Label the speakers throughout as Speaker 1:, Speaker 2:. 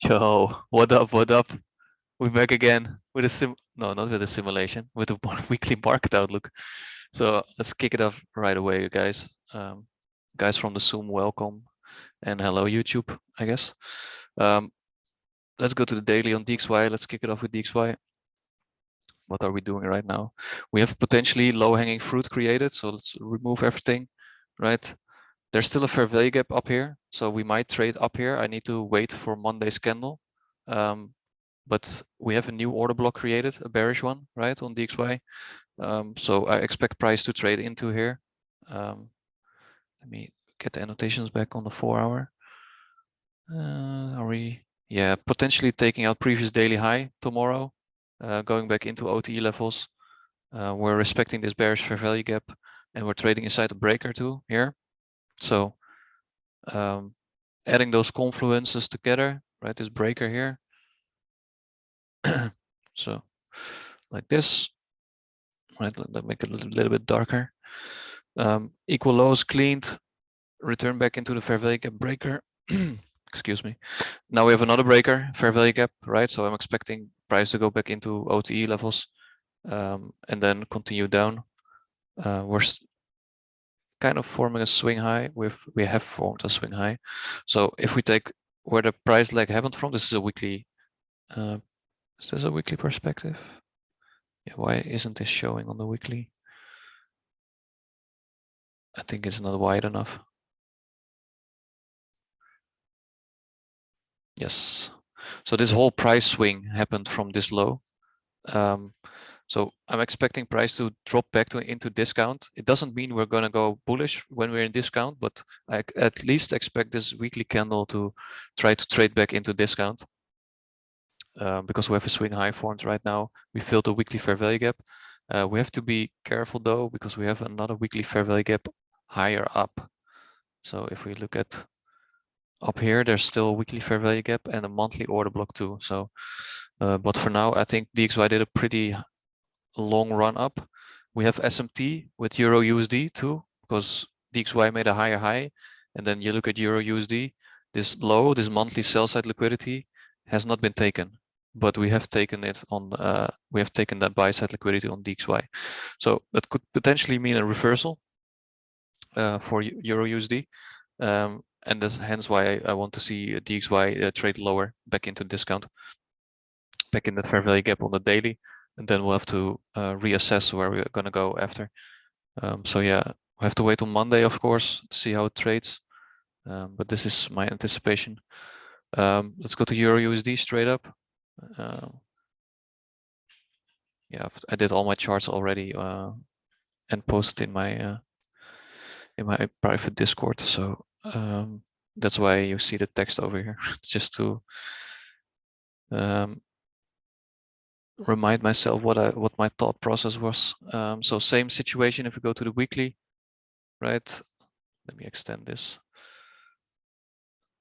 Speaker 1: Yo, what up? What up? We're back again with a no, not with a simulation, with a weekly market outlook. So let's kick it off right away, guys. Guys from the Zoom, welcome, and hello YouTube, I guess. Let's go to the daily on DXY. Let's kick it off with DXY. What are we doing right now? We have potentially low-hanging fruit created, so let's remove everything, right? There's still a fair value gap up here, so we might trade up here. I need to wait for Monday's candle. But we have a new order block created, a bearish one, right, on DXY. So I expect price to trade into here. Let me get the annotations back on the 4-hour. Are we? Yeah, potentially taking out previous daily high tomorrow, going back into OTE levels. We're respecting this bearish fair value gap, and we're trading inside the breaker too here. So adding those confluences together, right? This breaker here. So like this, right? Let's make it a little bit darker. Equal lows cleaned, return back into the fair value gap breaker. Excuse me. Now we have another breaker, fair value gap, right? So I'm expecting price to go back into OTE levels and then continue down. We're kind of forming a swing high. We have formed a swing high. So if we take where the price leg happened from, this is a weekly. Is this a weekly perspective? Yeah, why isn't this showing on the weekly? I think it's not wide enough. Yes. So this whole price swing happened from this low. So I'm expecting price to drop back into discount. It doesn't mean we're going to go bullish when we're in discount, but I at least expect this weekly candle to try to trade back into discount. Because we have a swing high formed right now. We filled the weekly fair value gap. We have to be careful though, because we have another weekly fair value gap higher up. So if we look at up here, there's still a weekly fair value gap and a monthly order block too. So, but for now, I think DXY did a pretty long run up. We have SMT with Euro USD too, because DXY made a higher high. And then you look at Euro USD, this low, this monthly sell side liquidity has not been taken, but we have taken it on, we have taken that buy side liquidity on DXY. So that could potentially mean a reversal for Euro USD. And that's hence why I want to see DXY trade lower back into discount, back in that fair value gap on the daily, and then we'll have to reassess where we're going to go after. So yeah, we have to wait on Monday, of course, to see how it trades. But this is my anticipation. Let's go to Euro USD straight up. Yeah, I did all my charts already and posted in my private Discord. So that's why you see the text over here. It's just to remind myself what my thought process was. So same situation if we go to the weekly, right? Let me extend this.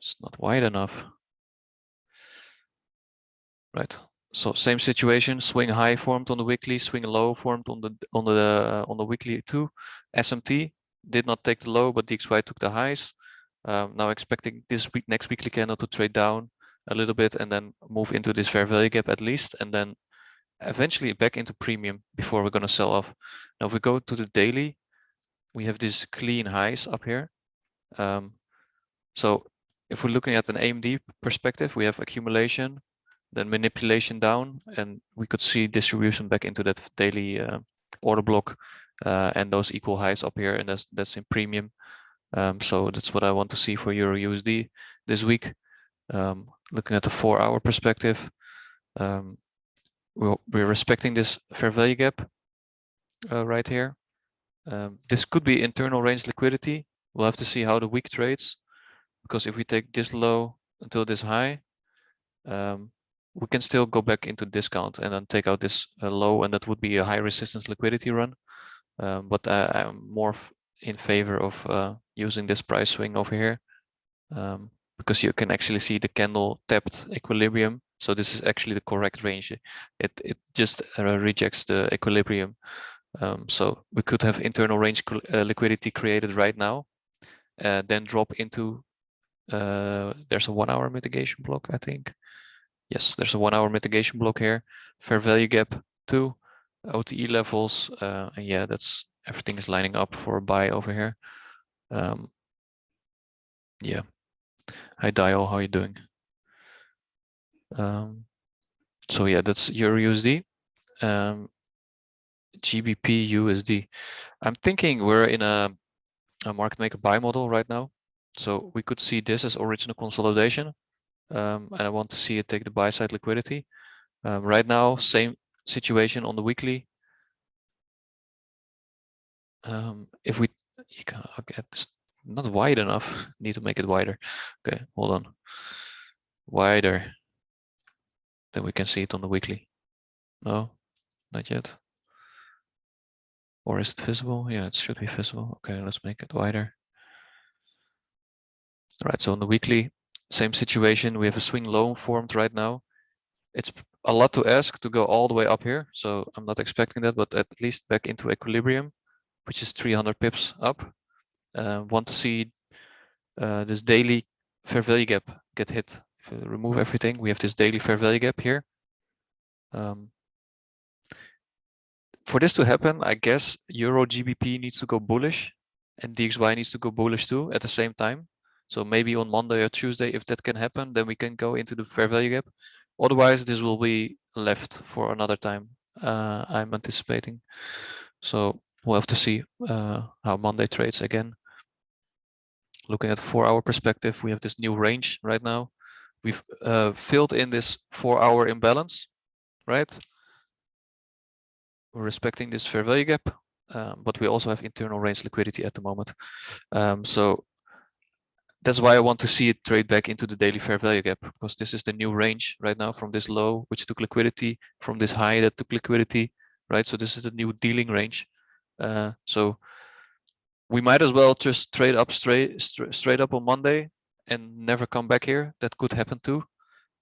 Speaker 1: It's not wide enough, right? So same situation, swing high formed on the weekly, swing low formed on the weekly too. SMT did not take the low, but DXY took the highs. Now expecting this week, next weekly candle to trade down a little bit and then move into this fair value gap at least, and then eventually back into premium before we're going to sell off. Now if we go to the daily, we have these clean highs up here. So if we're looking at an AMD perspective, we have accumulation, then manipulation down, and we could see distribution back into that daily order block and those equal highs up here, and that's in premium. So that's what I want to see for Euro USD this week. Looking at the 4-hour perspective, we're respecting this fair value gap right here. This could be internal range liquidity. We'll have to see how the week trades, because if we take this low until this high, we can still go back into discount and then take out this low, and that would be a high resistance liquidity run. But I'm more in favor of using this price swing over here, because you can actually see the candle tapped equilibrium. So this is actually the correct range. It just rejects the equilibrium. So we could have internal range liquidity created right now, then drop into There's a 1 hour mitigation block, I think. Yes, there's a 1 hour mitigation block here. Fair value gap 2, OTE levels, and yeah, that's everything is lining up for a buy over here. Yeah. Hi Dial, how are you doing? So yeah, that's Euro USD. GBP USD. I'm thinking we're in a market maker buy model right now. So we could see this as original consolidation. And I want to see it take the buy side liquidity. Right now, same situation on the weekly. If we, okay, it's not wide enough, need to make it wider. Okay, hold on. Wider. Then we can see it on the weekly. No, not yet. Or is it visible? Yeah, it should be visible. Okay, let's make it wider. All right, so on the weekly, same situation. We have a swing low formed right now. It's a lot to ask to go all the way up here, so I'm not expecting that, but at least back into equilibrium, which is 300 pips up. Want to see this daily fair value gap get hit. If we remove everything, we have this daily fair value gap here. For this to happen, I guess Euro GBP needs to go bullish and DXY needs to go bullish too at the same time. So maybe on Monday or Tuesday, if that can happen, then we can go into the fair value gap. Otherwise, this will be left for another time. I'm anticipating. So we'll have to see how Monday trades again. Looking at 4-hour perspective, we have this new range right now. We've filled in this 4-hour imbalance, right? We're respecting this fair value gap, but we also have internal range liquidity at the moment. So that's why I want to see it trade back into the daily fair value gap, because this is the new range right now from this low, which took liquidity, from this high that took liquidity, right? So this is the new dealing range. So we might as well just trade up straight up on Monday and never come back here. That could happen too.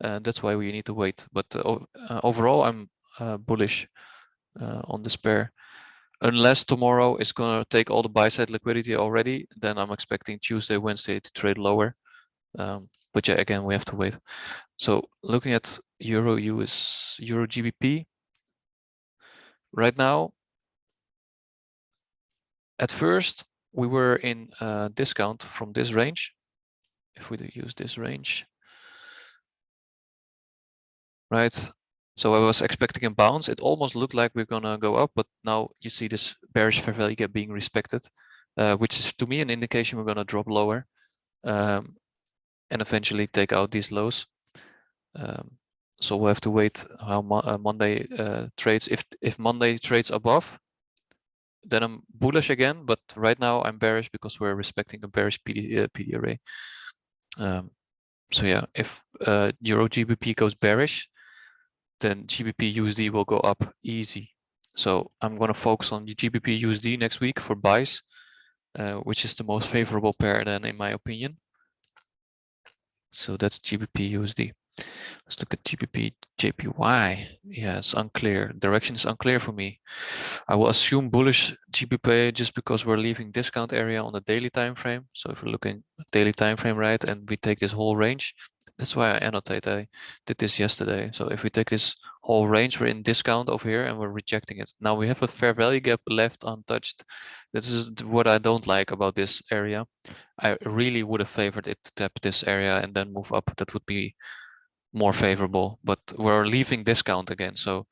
Speaker 1: That's why we need to wait. But overall, I'm bullish on this pair. Unless tomorrow is gonna take all the buy side liquidity already, then I'm expecting Tuesday, Wednesday to trade lower. But yeah, again, we have to wait. So looking at Euro GBP right now, at first we were in discount from this range. If we do use this range, right? So I was expecting a bounce. It almost looked like we're gonna go up, but now you see this bearish fair value gap being respected, which is to me an indication we're gonna drop lower and eventually take out these lows. So we'll have to wait how Monday trades. If Monday trades above, then I'm bullish again. But right now I'm bearish because we're respecting a bearish PD array. So yeah, if Euro GBP goes bearish, then GBP USD will go up easy. So I'm going to focus on the GBP USD next week for buys, which is the most favorable pair then in my opinion. So that's GBP USD. Let's look at GBP JPY. Yeah, it's unclear. Direction is unclear for me. I will assume bullish GBP just because we're leaving discount area on the daily time frame. So if we're looking at daily time frame, right, and we take this whole range, that's why I annotate. I did this yesterday. So if we take this whole range, we're in discount over here and we're rejecting it. Now we have a fair value gap left untouched. This is what I don't like about this area. I really would have favored it to tap this area and then move up. That would be more favorable, but we're leaving discount again. So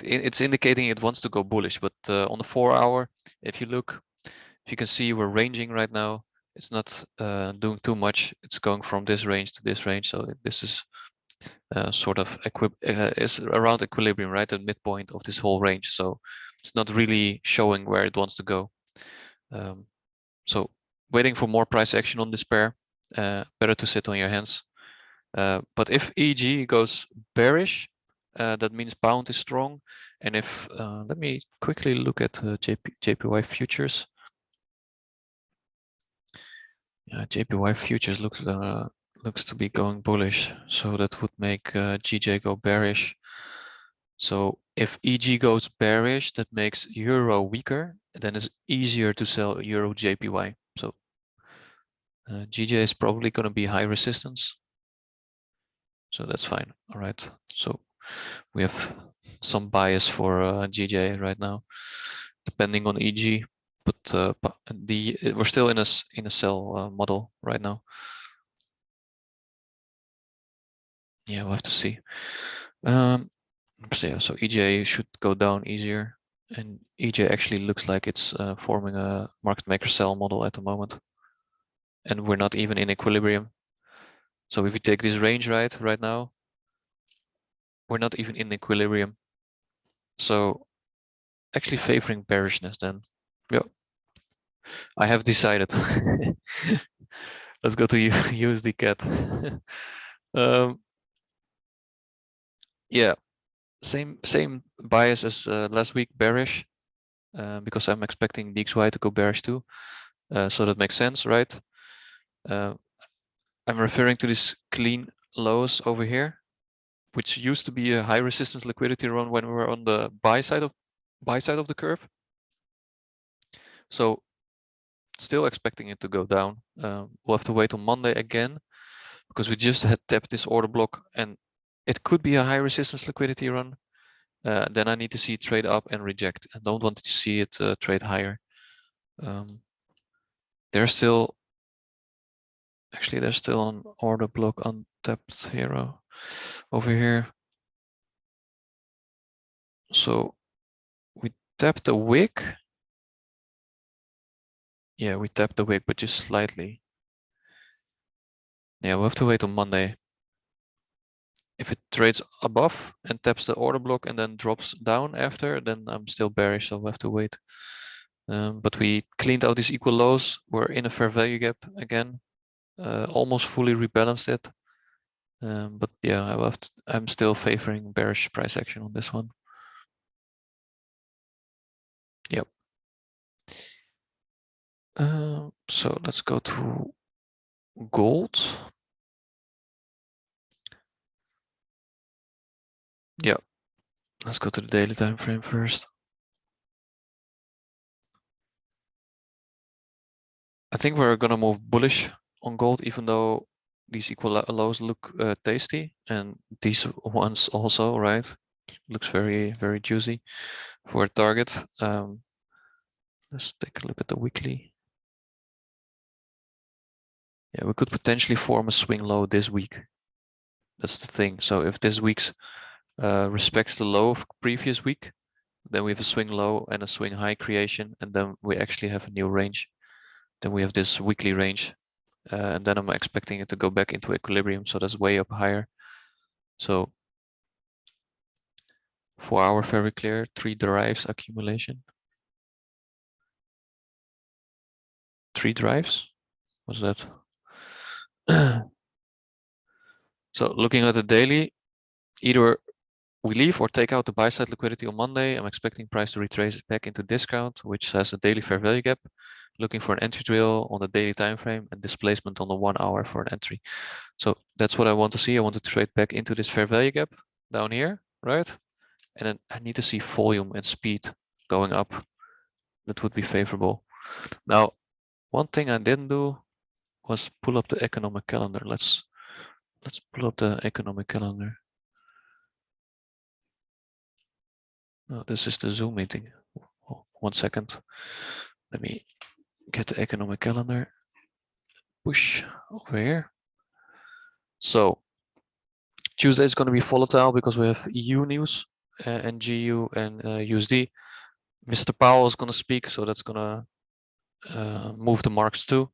Speaker 1: it's indicating it wants to go bullish, but on the 4-hour, if you look, if you can see we're ranging right now. It's not doing too much. It's going from this range to this range. So this is sort of is around equilibrium, right? The midpoint of this whole range. So it's not really showing where it wants to go. So waiting for more price action on this pair. Better to sit on your hands. But if EG goes bearish, that means pound is strong. And if let me quickly look at JPY futures. Yeah, JPY futures looks to be going bullish, so that would make GJ go bearish. So if EG goes bearish, that makes Euro weaker. Then it's easier to sell Euro JPY. So GJ is probably going to be high resistance, so that's fine. All right, so we have some bias for GJ right now, depending on EG, but we're still in a sell model right now. Yeah, we'll have to see. So EJ should go down easier, and EJ actually looks like it's forming a market maker sell model at the moment, and we're not even in equilibrium. So if we take this range right now, we're not even in equilibrium. So actually favoring bearishness then. Yep. I have decided. Let's go to USD CAD. Yeah, same bias as last week, bearish, because I'm expecting DXY to go bearish too. So that makes sense, right? I'm referring to this clean lows over here, which used to be a high resistance liquidity run when we were on the buy side of the curve. So still expecting it to go down. We'll have to wait on Monday again, because we just had tapped this order block, and it could be a high resistance liquidity run. Then I need to see it trade up and reject. I don't want to see it trade higher. There's still an order block untapped hero over here. So we tapped the wick. Yeah, we tapped the wick, but just slightly. Yeah, we'll have to wait on Monday. If it trades above and taps the order block and then drops down after, then I'm still bearish, so we'll have to wait. But we cleaned out these equal lows. We're in a fair value gap again. Almost fully rebalanced it. But yeah, I'm still favoring bearish price action on this one. Yep. So let's go to gold. Yeah, let's go to the daily time frame first. I think we're gonna move bullish on gold, even though these equal lows look tasty, and these ones also, right? Looks very, very juicy for a target. Let's take a look at the weekly. Yeah, we could potentially form a swing low this week. That's the thing. So if this week's respects the low of previous week, then we have a swing low and a swing high creation, and then we actually have a new range. Then we have this weekly range, and then I'm expecting it to go back into equilibrium, so that's way up higher. So 4 hour very clear, 3 drives accumulation. 3 drives? What's that? So looking at the daily, either we leave or take out the buy side liquidity on Monday. I'm expecting price to retrace back into discount, which has a daily fair value gap. Looking for an entry drill on the daily time frame and displacement on the 1 hour for an entry. So that's what I want to see. I want to trade back into this fair value gap down here, right? And then I need to see volume and speed going up. That would be favorable. Now, one thing I didn't do was pull up the economic calendar. Let's pull up the economic calendar. No, this is the Zoom meeting. Oh, 1 second. Let me get the economic calendar. Push over here. So Tuesday is going to be volatile because we have EU news and GU and USD. Mr. Powell is going to speak, so that's going to move the markets too.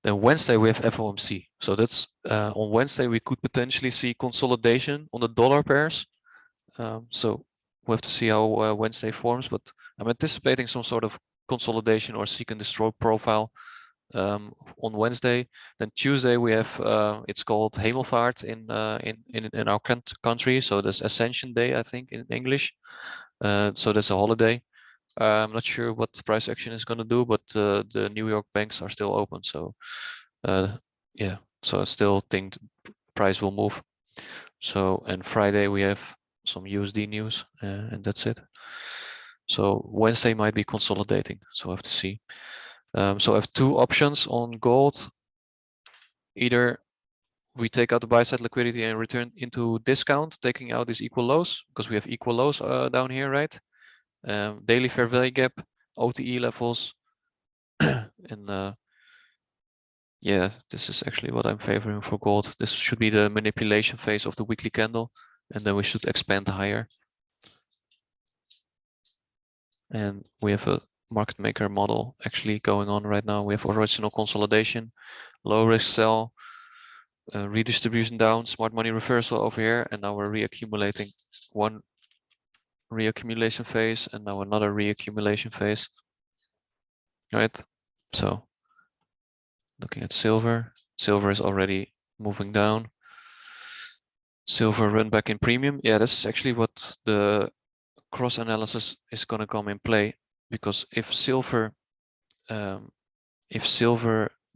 Speaker 1: Then Wednesday we have FOMC. So that's on Wednesday we could potentially see consolidation on the dollar pairs. So we'll have to see how Wednesday forms, but I'm anticipating some sort of consolidation or seek and destroy profile on Wednesday. Then Tuesday we have it's called Hemelvaart in our country. So that's Ascension Day, I think, in English. So that's a holiday. I'm not sure what price action is going to do, but the New York banks are still open. So yeah, so I still think price will move. So, and Friday we have some USD news and that's it. So Wednesday might be consolidating, so I have to see. So I have 2 options on gold. Either we take out the buy side liquidity and return into discount, taking out these equal lows, because we have equal lows down here, right? Daily fair value gap, OTE levels, and yeah, this is actually what I'm favoring for gold. This should be the manipulation phase of the weekly candle, and then we should expand higher. And we have a market maker model actually going on right now. We have original consolidation, low risk sell, redistribution down, smart money reversal over here, and now we're reaccumulating. One reaccumulation phase and now another reaccumulation phase. Right, so looking at silver, silver is already moving down. Silver run back in premium. Yeah, this is actually what the cross analysis is going to come in play, because if silver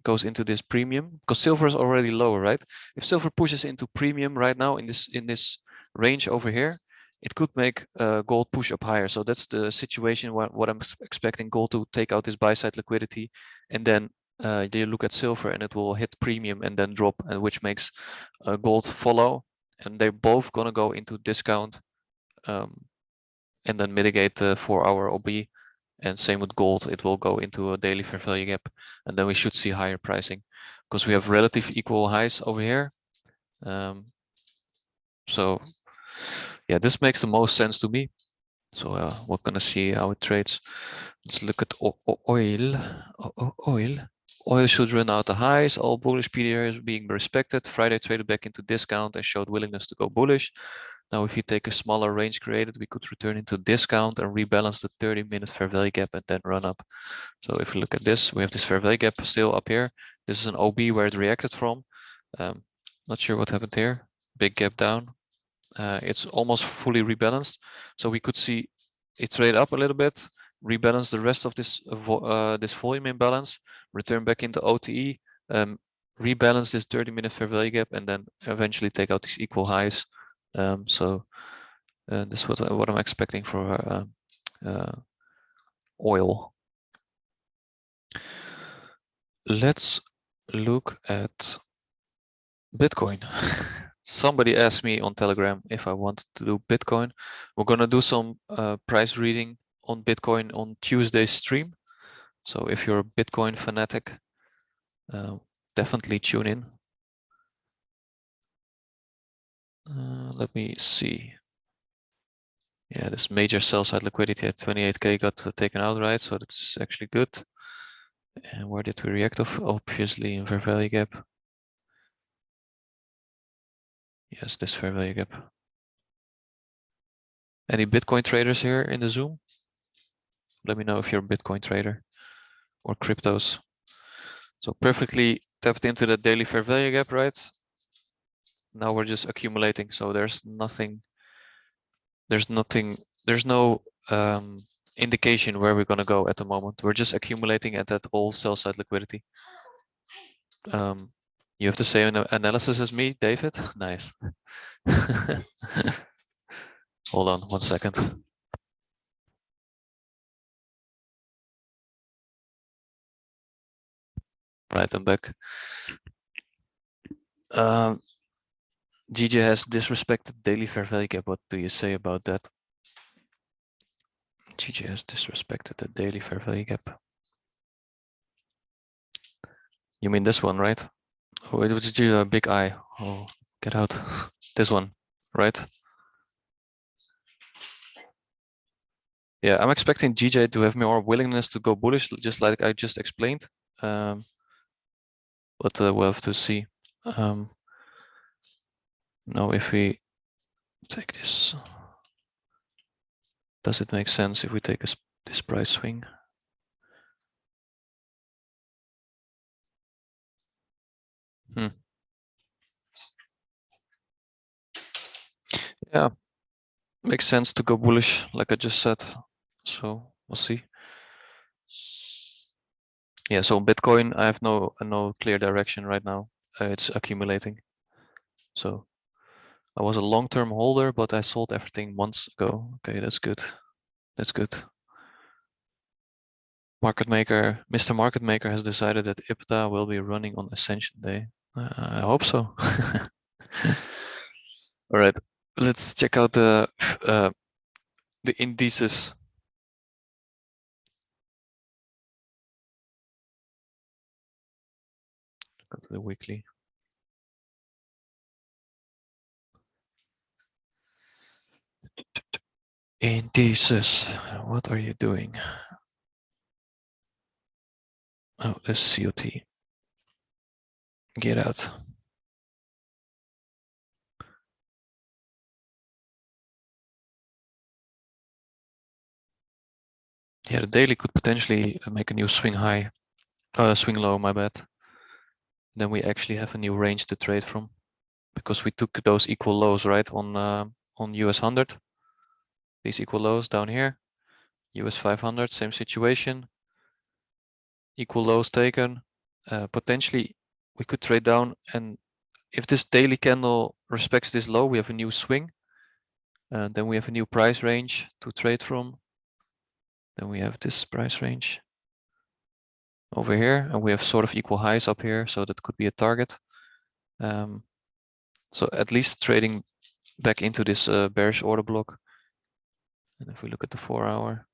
Speaker 1: goes into this premium, because silver is already lower, right? If silver pushes into premium right now in this range over here, it could make gold push up higher. So that's the situation what I'm expecting gold to take out this buy side liquidity, and then you look at silver and it will hit premium and then drop, and which makes gold follow, and they're both gonna go into discount and then mitigate the 4-hour OB. And same with gold, it will go into a daily fair value gap, and then we should see higher pricing because we have relative equal highs over here. So yeah, this makes the most sense to me. So we're gonna see how it trades. Let's look at oil. Oil should run out the highs. All bullish PDRs being respected. Friday traded back into discount and showed willingness to go bullish. Now, if you take a smaller range created, we could return into discount and rebalance the 30-minute fair value gap and then run up. So if you look at this, we have this fair value gap still up here. This is an OB where it reacted from. Not sure what happened here. Big gap down. It's almost fully rebalanced. So we could see it trade up a little bit, rebalance the rest of this this volume imbalance, return back into OTE, rebalance this 30-minute fair value gap, and then eventually take out these equal highs. So this is what I'm expecting for oil. Let's look at Bitcoin. Somebody asked me on Telegram if I wanted to do Bitcoin. We're gonna do some price reading on Bitcoin on Tuesday's stream. So if you're a Bitcoin fanatic, definitely tune in. Let me see. Yeah, this major sell side liquidity at 28K got taken out, right? So that's actually good. And where did we react off? Obviously in fair value gap. Yes, this fair value gap. Any Bitcoin traders here in the Zoom? Let me know if you're a Bitcoin trader or cryptos. So perfectly tapped into the daily fair value gap, right? Now we're just accumulating. So there's no indication where we're gonna go at the moment. We're just accumulating at that all sell side liquidity. You have the same analysis as me, David? Nice. Hold on 1 second. Right, I'm back. GJ has disrespected daily fair value gap. What do you say about that? GJ has disrespected the daily fair value gap. You mean this one, right? Oh, it was a big eye. Oh, get out. This one, right? Yeah, I'm expecting GJ to have more willingness to go bullish, just like I just explained. But we'll have to see. Now, if we take this, does it make sense if we take this price swing? Yeah, makes sense to go bullish, like I just said. So we'll see. Yeah, so Bitcoin, I have no clear direction right now. It's accumulating. So I was a long-term holder, but I sold everything months ago. Okay, that's good. That's good. Market maker, Mr. Market Maker has decided that IPTA will be running on Ascension Day. I hope so. All right, let's check out the indices. Go to the weekly. Indices, what are you doing? Oh, this COT. Get out. Yeah, the daily could potentially make a new swing high, swing low, my bad. Then we actually have a new range to trade from, because we took those equal lows, right, on US 100. These equal lows down here, US 500, same situation. Equal lows taken. Potentially, we could trade down, and if this daily candle respects this low, we have a new swing. Then we have a new price range to trade from. Then we have this price range over here, and we have sort of equal highs up here, so that could be a target. So at least trading back into this bearish order block. And if we look at the 4-hour,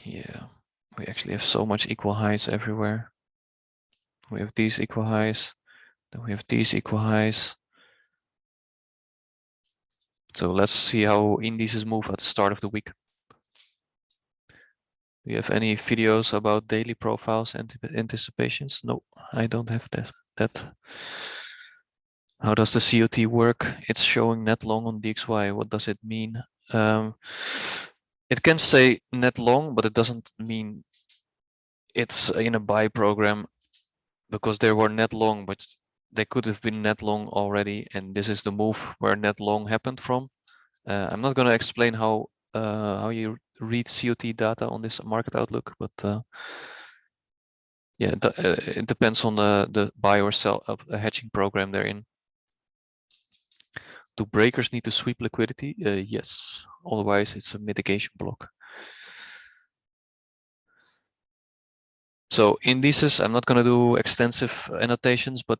Speaker 1: yeah, we actually have so much equal highs everywhere. We have these equal highs, then we have these equal highs. So let's see how indices move at the start of the week. Do you have any videos about daily profiles and anticipations? No, I don't have that. How does the COT work? It's showing net long on DXY. What does it mean? It can say net long, but it doesn't mean it's in a buy program, because there were net long, but they could have been net long already, and this is the move where net long happened from. I'm not going to explain how you read COT data on this market outlook, but yeah, it depends on the buy or sell of a hedging program they're in. Do breakers need to sweep liquidity? Yes, otherwise it's a mitigation block. So indices, I'm not going to do extensive annotations, but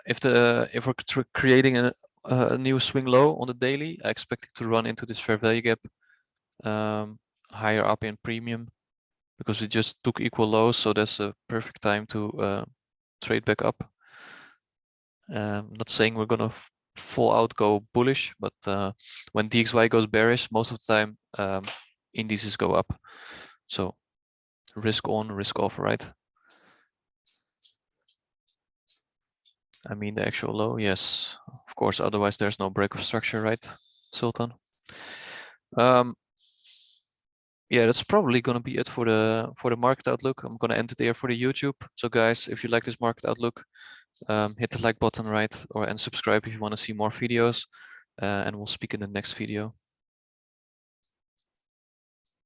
Speaker 1: if we're creating a new swing low on the daily, I expect it to run into this fair value gap higher up in premium, because we just took equal lows, so that's a perfect time to trade back up. Not saying we're gonna full out go bullish, but when DXY goes bearish, most of the time indices go up. So risk on, risk off, right? I mean the actual low, yes, of course. Otherwise, there's no break of structure, right, Sultan? Yeah, that's probably gonna be it for the market outlook. I'm gonna end it here for the YouTube. So guys, if you like this market outlook, hit the like button, right, and subscribe if you want to see more videos. And we'll speak in the next video.